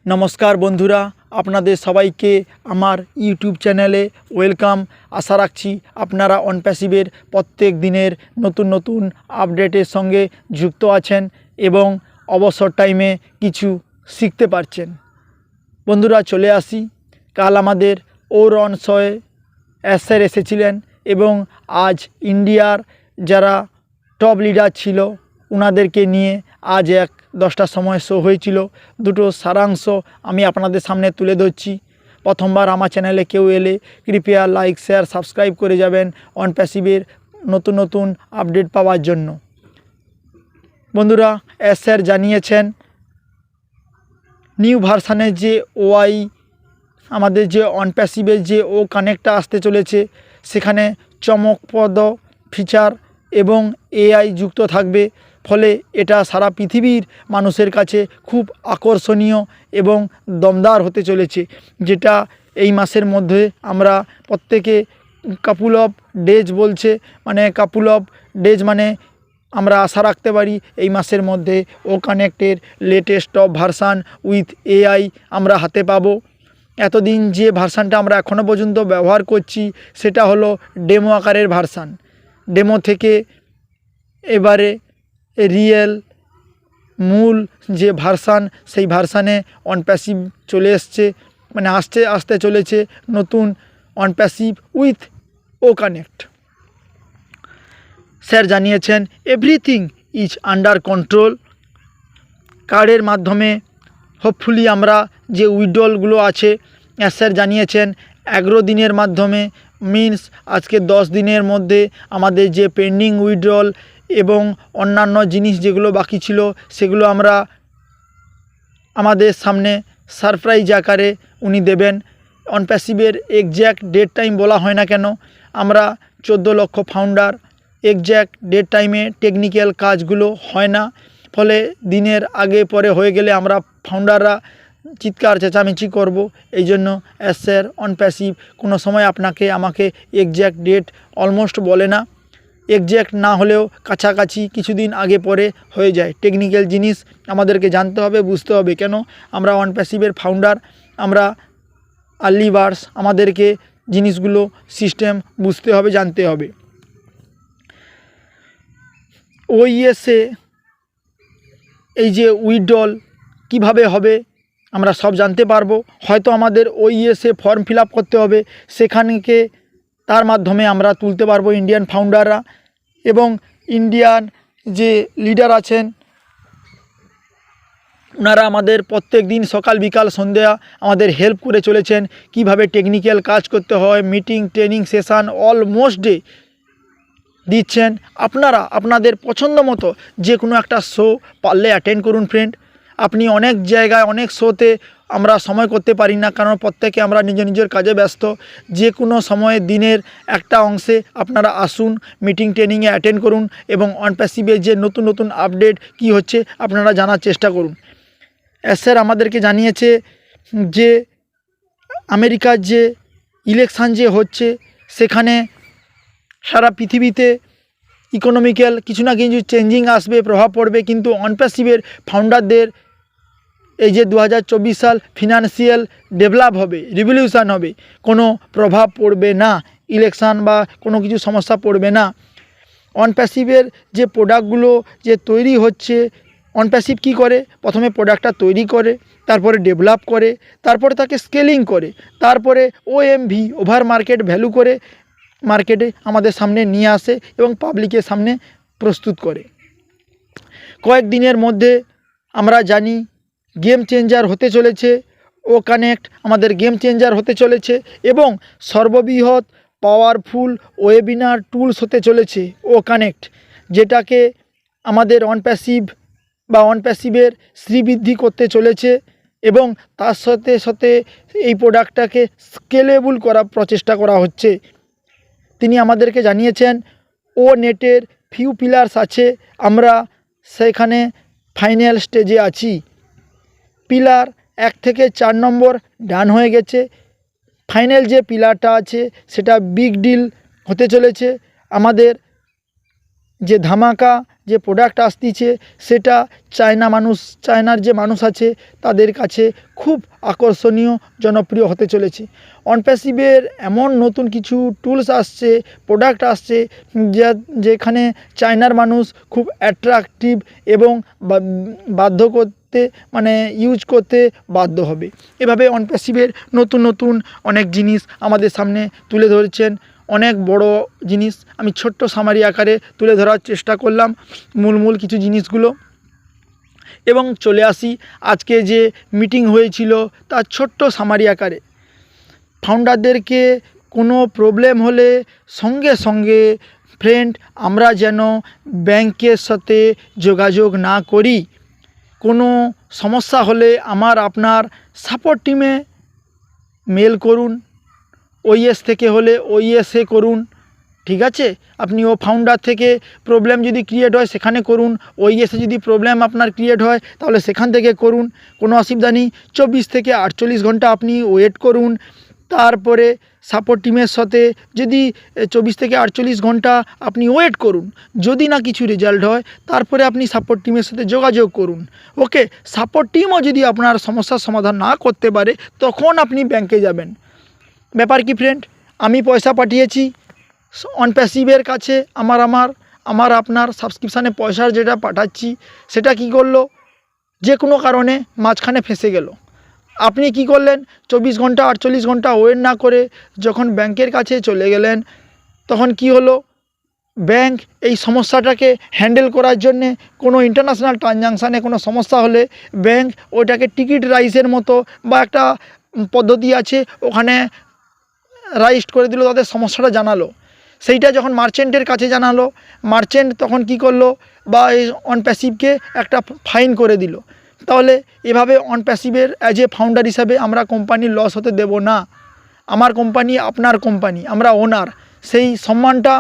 नमस्कार बंधुरा आपनादेर सबाइके आमार यूट्यूब चैनेले वेलकाम। आशा राखছি আপনারা অন প্যাসিভের प्रत्येक दिनेर नतून नतून আপডেটের संगे যুক্ত আছেন এবং অবসর টাইমে কিছু শিখতে পারছেন। বন্ধুরা চলে আসি, কাল আমাদের ওরন শোয়ে স্যার এসেছিলেন এবং আজ ইন্ডিয়ার যারা টপ লিডার ছিল উনাদেরকে নিয়ে আজ এক 10টার সময় শো হয়েছিল। দুটো সারাংশ আমি আপনাদের সামনে তুলে ধরছি। প্রথমবার আমার চ্যানেলে কেউ এলে কৃপয়া লাইক শেয়ার সাবস্ক্রাইব করে যাবেন অন প্যাসিভের নতুন নতুন আপডেট পাওয়ার জন্য। বন্ধুরা স্যার জানিয়েছেন নিউ ভার্সানের যে ওআই আমাদের যে অন প্যাসিভের যে ও কানেক্টটা আসতে চলেছে সেখানে চমকপ্রদ ফিচার এবং এআই যুক্ত থাকবে, ফলে এটা সারা পৃথিবীর মানুষের কাছে খুব আকর্ষণীয় এবং দমদার হতে চলেছে, যেটা এই মাসের মধ্যে আমরা প্রত্যেকে কাপুল অফ ডেজ বলছে, মানে কাপুল অফ ডেজ মানে আমরা আশা রাখতে পারি এই মাসের মধ্যে ও কানেক্টের latest top version with AI আমরা হাতে পাবো। এতদিন যে ভার্সানটা আমরা এখনও পর্যন্ত ব্যবহার করছি সেটা হলো ডেমো আকারের ভার্সান। ডেমো থেকে এবারে রিয়েল মূল যে ভার্সান সেই ভার্সানে অন প্যাসিভ চলে এসছে, মানে আসতে চলেছে নতুন onpassive with O connect. Sir জানিয়েছেন এভরিথিং ইজ আন্ডার কন্ট্রোল। কার্ডের মাধ্যমে হোপফুলি আমরা যে উইথড্রলগুলো আছে স্যার জানিয়েছেন 11 দিনের মাধ্যমে মিনস আজকে 10 দিনের মধ্যে আমাদের যে পেন্ডিং উইথড্রল এবং অন্যান্য জিনিস যেগুলো বাকি ছিল সেগুলো আমরা আমাদের সামনে সারপ্রাইজ আকারে উনি দেবেন। অন প্যাসিভের এক্স্যাক্ট ডেট টাইম বলা হয় না কেন, আমরা 14 লক্ষ ফাউন্ডার এক্স্যাক্ট ডেট টাইমে টেকনিক্যাল কাজগুলো হয় না, ফলে দিনের আগে পরে হয়ে গেলে আমরা ফাউন্ডাররা চিৎকার চেঁচামেচি করব। এই জন্য স্যার অন প্যাসিভ কোনো সময় আপনাকে আমাকে এক্স্যাক্ট ডেট অলমোস্ট বলে না, এক্স্যাক্ট না হলেও কাছাকাছি কিছুদিন আগে পরে হয়ে যায়। টেকনিক্যাল জিনিস আমাদেরকে জানতে হবে, বুঝতে হবে, কেন আমরা অন প্যাসিভের ফাউন্ডার, আমরা আর্লি বার্ডস, আমাদেরকে জিনিসগুলো সিস্টেম বুঝতে হবে, জানতে হবে। ওইএসে এই যে উইথড্রল কিভাবে হবে আমরা সব জানতে পারবো। হয়তো আমাদের ওইএসে ফর্ম ফিল আপ করতে হবে, সেখানকে তার মাধ্যমে আমরা তুলতে পারবো ইন্ডিয়ান ফাউন্ডাররা, এবং ইন্ডিয়ান যে লিডার আছেন ওনারা আমাদের প্রত্যেক দিন সকাল বিকাল সন্ধ্যা আমাদের হেল্প করে চলেছেন কিভাবে টেকনিক্যাল কাজ করতে হয়। Meeting training session almost day দিচ্ছেন। আপনারা আপনাদের পছন্দ মতো যে কোনো একটা শো পারলে অ্যাটেন্ড করুন ফ্রেন্ড। আপনি অনেক জায়গায় অনেক শোতে আমরা সময় করতে পারি না, কারণ প্রত্যেকে আমরা নিজের কাজে ব্যস্ত। যে কোনো সময়ে দিনের একটা অংশে আপনারা আসুন, মিটিং ট্রেনিংয়ে অ্যাটেন্ড করুন এবং অন প্যাসিভের যে নতুন নতুন আপডেট কি হচ্ছে আপনারা জানার চেষ্টা করুন। স্যার আমাদেরকে জানিয়েছে যে আমেরিকার যে ইলেকশান যে হচ্ছে সেখানে সারা পৃথিবীতে ইকোনমিক্যাল কিছু না কিছু চেঞ্জিং আসবে, প্রভাব পড়বে, কিন্তু অন প্যাসিভের ফাউন্ডারদের এই যে 2024 সাল ফিনান্সিয়াল ডেভেলপ হবে, রিভলিউশন হবে, কোনো প্রভাব পড়বে না, ইলেকশান বা কোনো কিছু সমস্যা পড়বে না। অন প্যাসিভের যে প্রোডাক্টগুলো যে তৈরি হচ্ছে, অন প্যাসিভ কী করে, প্রথমে প্রোডাক্টটা তৈরি করে, তারপরে ডেভেলপ করে, তারপরে তাকে স্কেলিং করে, তারপরে ওএমভি ওভার মার্কেট ভ্যালু করে মার্কেটে আমাদের সামনে নিয়ে আসে এবং পাবলিকের সামনে প্রস্তুত করে। কয়েকদিনের মধ্যে আমরা জানি গেম চেঞ্জার হতে চলেছে ও কানেক্ট, আমাদের গেম চেঞ্জার হতে চলেছে এবং সর্ববৃহৎ পাওয়ারফুল ওয়েবিনার টুলস হতে চলেছে ও কানেক্ট, যেটাকে আমাদের অন প্যাসিভ বা অন প্যাসিভের শ্রীবৃদ্ধি করতে চলেছে এবং তার সাথে সাথে এই প্রোডাক্টটাকে স্কেলেবল করার প্রচেষ্টা করা হচ্ছে। তিনি আমাদেরকে জানিয়েছেন ও নেটের ফিউ পিলার্স আছে, আমরা সেখানে ফাইনাল স্টেজে আছি। পিলার 1 থেকে 4 নম্বর ডান হয়ে গেছে, ফাইনাল যে পিলারটা আছে সেটা বিগ ডিল হতে চলেছে। আমাদের যে ধামাকা যে প্রোডাক্ট আসতেছে সেটা চায়নার যে মানুষ আছে তাদের কাছে খুব আকর্ষণীয়, জনপ্রিয় হতে চলেছে। অনপ্যাসিভের এমন নতুন কিছু টুলস আসছে, প্রোডাক্ট আসছে যেখানে চায়নার মানুষ খুব অ্যাট্রাকটিভ এবং বাধ্য করতে ইউজ করতে বাধ্য হবে। এভাবে অনপ্যাসিভের নতুন নতুন অনেক জিনিস আমাদের সামনে তুলে ধরেছেন। অনেক বড় জিনিস আমি ছোট্ট সামারি আকারে তুলে ধরার চেষ্টা করলাম মূল কিছু জিনিসগুলো। এবং চলে আসি আজকে যে মিটিং হয়েছিল তার ছোট্ট সামারি আকারে। ফাউন্ডারদেরকে কোনো প্রবলেম হলে সঙ্গে সঙ্গে ফ্রেন্ড আমরা যেন ব্যাংকের সাথে যোগাযোগ না করি। কোনো সমস্যা হলে আপনার সাপোর্ট টিমে মেল করুন, ওইএস থেকে হলে ওইএসে করুন, ঠিক আছে। আপনি ফাউন্ডার থেকে প্রবলেম যদি ক্রিয়েট হয় সেখানে করুন, ওইএসে যদি প্রবলেম আপনার ক্রিয়েট হয় তাহলে সেখান থেকে করুন, কোনো অসুবিধা নেই। 24 থেকে 48 ঘন্টা আপনি ওয়েট করুন। তারপরে সাপোর্ট টিমের সাথে যদি 24 থেকে 48 ঘন্টা আপনি ওয়েট করুন, যদি না কিছু রেজাল্ট হয় তারপরে আপনি সাপোর্ট টিমের সাথে যোগাযোগ করুন। ওকে, সাপোর্ট টিমও যদি আপনার সমস্যার সমাধান না করতে পারে তখন আপনি ব্যাংকে যাবেন। ব্যাপার কি ফ্রেন্ড, আমি পয়সা পাঠিয়েছি অনপ্যাসিভের কাছে, আপনার সাবস্ক্রিপশানে পয়সার যেটা পাঠাচ্ছি সেটা কি করলো, যে কোনো কারণে মাঝখানে ফেঁসে গেল। আপনি কি করলেন, 24 ঘন্টা 48 ঘন্টা ওয়েট না করে যখন ব্যাংকের কাছে চলে গেলেন, তখন কি হলো, ব্যাংক এই সমস্যাটাকে হ্যান্ডেল করার জন্যে কোনো ইন্টারন্যাশনাল ট্রানজাকশানে কোনো সমস্যা হলে ব্যাংক ওইটাকে টিকিট রাইসের মতো বা একটা পদ্ধতি আছে ওখানে রাইজ করে দিল, তাদের সমস্যাটা জানালো। সেইটা যখন মার্চেন্টের কাছে জানালো, মার্চেন্ট তখন কি করলো, বা এই অনপ্যাসিভকে একটা ফাইন করে দিল। তাহলে এভাবে অনপ্যাসিভের অ্যাজ এ ফাউন্ডার হিসাবে আমরা কোম্পানির লস হতে দেব না। আমার কোম্পানি আপনার কোম্পানি, আমরা ওনার, সেই সম্মানটা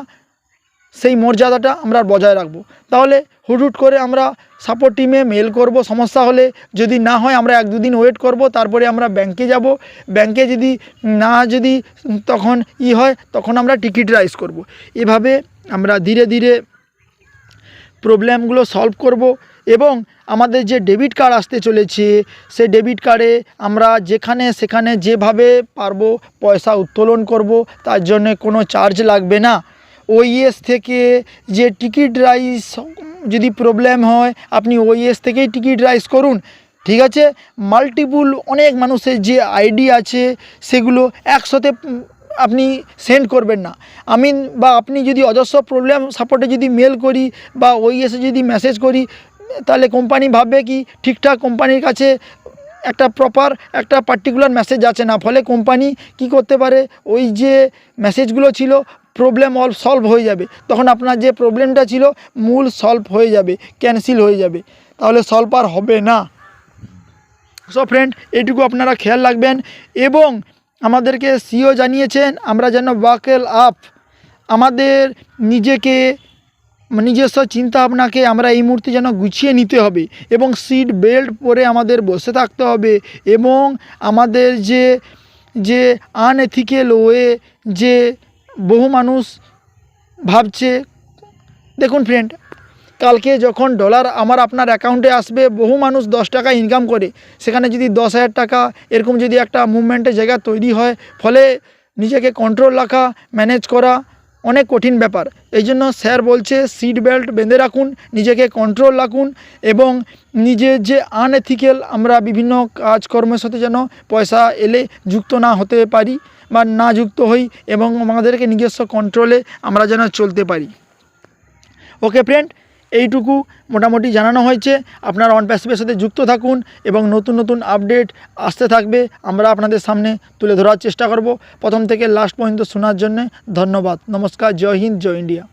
সেই মর্যাদাটা আমরা বজায় রাখবো। তাহলে হুটহুট করে আমরা সাপোর্ট টিমে মেল করব সমস্যা হলে, যদি না হয় আমরা 1-2 দিন ওয়েট করব, তারপরে আমরা ব্যাংকে যাব। ব্যাংকে যদি তখন হয় তখন আমরা টিকিট রাইজ করব। এভাবে আমরা ধীরে ধীরে প্রবলেমগুলো সলভ করব। এবং আমাদের যে ডেবিট কার্ড আসতে চলেছে সেই ডেবিট কার্ডে আমরা যেখানে সেখানে যেভাবে পারবো পয়সা উত্তোলন করব, তার জন্য কোনো চার্জ লাগবে না। ওইএস থেকে যে টিকিট রাইজ যদি প্রবলেম হয় আপনি ওইএস থেকেই টিকিট রাইজ করুন, ঠিক আছে। মাল্টিপুল অনেক মানুষের যে আইডি আছে সেগুলো একসাথে আপনি সেন্ড করবেন না। আপনি যদি অজস্র প্রবলেম সাপোর্টে যদি মেল করি বা ওইএসে যদি মেসেজ করি, তাহলে কোম্পানি ভাববে কি ঠিকঠাক কোম্পানির কাছে একটা প্রপার একটা পার্টিকুলার মেসেজ আছে না, ফলে কোম্পানি কি করতে পারে, ওই যে মেসেজগুলো ছিল প্রবলেম সলভ হয়ে যাবে, তখন আপনার যে প্রবলেমটা ছিল মূল সলভ হয়ে যাবে, ক্যান্সেল হয়ে যাবে, তাহলে সলভ আর হবে না। সো ফ্রেন্ড, এটুকু আপনারা খেয়াল রাখবেন। এবং আমাদেরকে সিও জানিয়েছেন আমরা যেন বাকেল আপ, আমাদের নিজস্ব চিন্তা ভাবনাকে আমরা এই মুহূর্তে যেন গুছিয়ে নিতে হবে এবং সিট বেল্ট পরে আমাদের বসে থাকতে হবে। এবং আমাদের যে আনএথিক্যাল ওয়ে যে বহু মানুষ ভাবছে, দেখুন ফ্রেন্ড, কালকে যখন ডলার আপনার অ্যাকাউন্টে আসবে, বহু মানুষ 10 টাকা ইনকাম করে, সেখানে যদি 10,000 টাকা এরকম যদি একটা মুভমেন্টের জায়গা তৈরি হয়, ফলে নিজেকে কন্ট্রোল রাখা, ম্যানেজ করা অনেক কঠিন ব্যাপার। এই জন্য স্যার বলছে সিট বেল্ট বেঁধে রাখুন, নিজেকে কন্ট্রোল রাখুন এবং নিজের যে আনএথিক্যাল আমরা বিভিন্ন কাজকর্মের সাথে যেন পয়সা এলে যুক্ত না হতে পারি বা না যুক্ত হই, এবং আমাদেরকে নিজস্ব কন্ট্রোলে আমরা যেন চলতে পারি। ওকে ফ্রেন্ড, এইটুকু মোটামুটি জানানো হয়েছে। আপনারা অনপ্যাসিভের সাথে যুক্ত থাকুন এবং নতুন নতুন আপডেট আসতে থাকবে, আমরা আপনাদের সামনে তুলে ধরার চেষ্টা করব। প্রথম থেকে লাস্ট পর্যন্ত শোনার জন্য ধন্যবাদ। নমস্কার, জয় হিন্দ, জয় ইন্ডিয়া।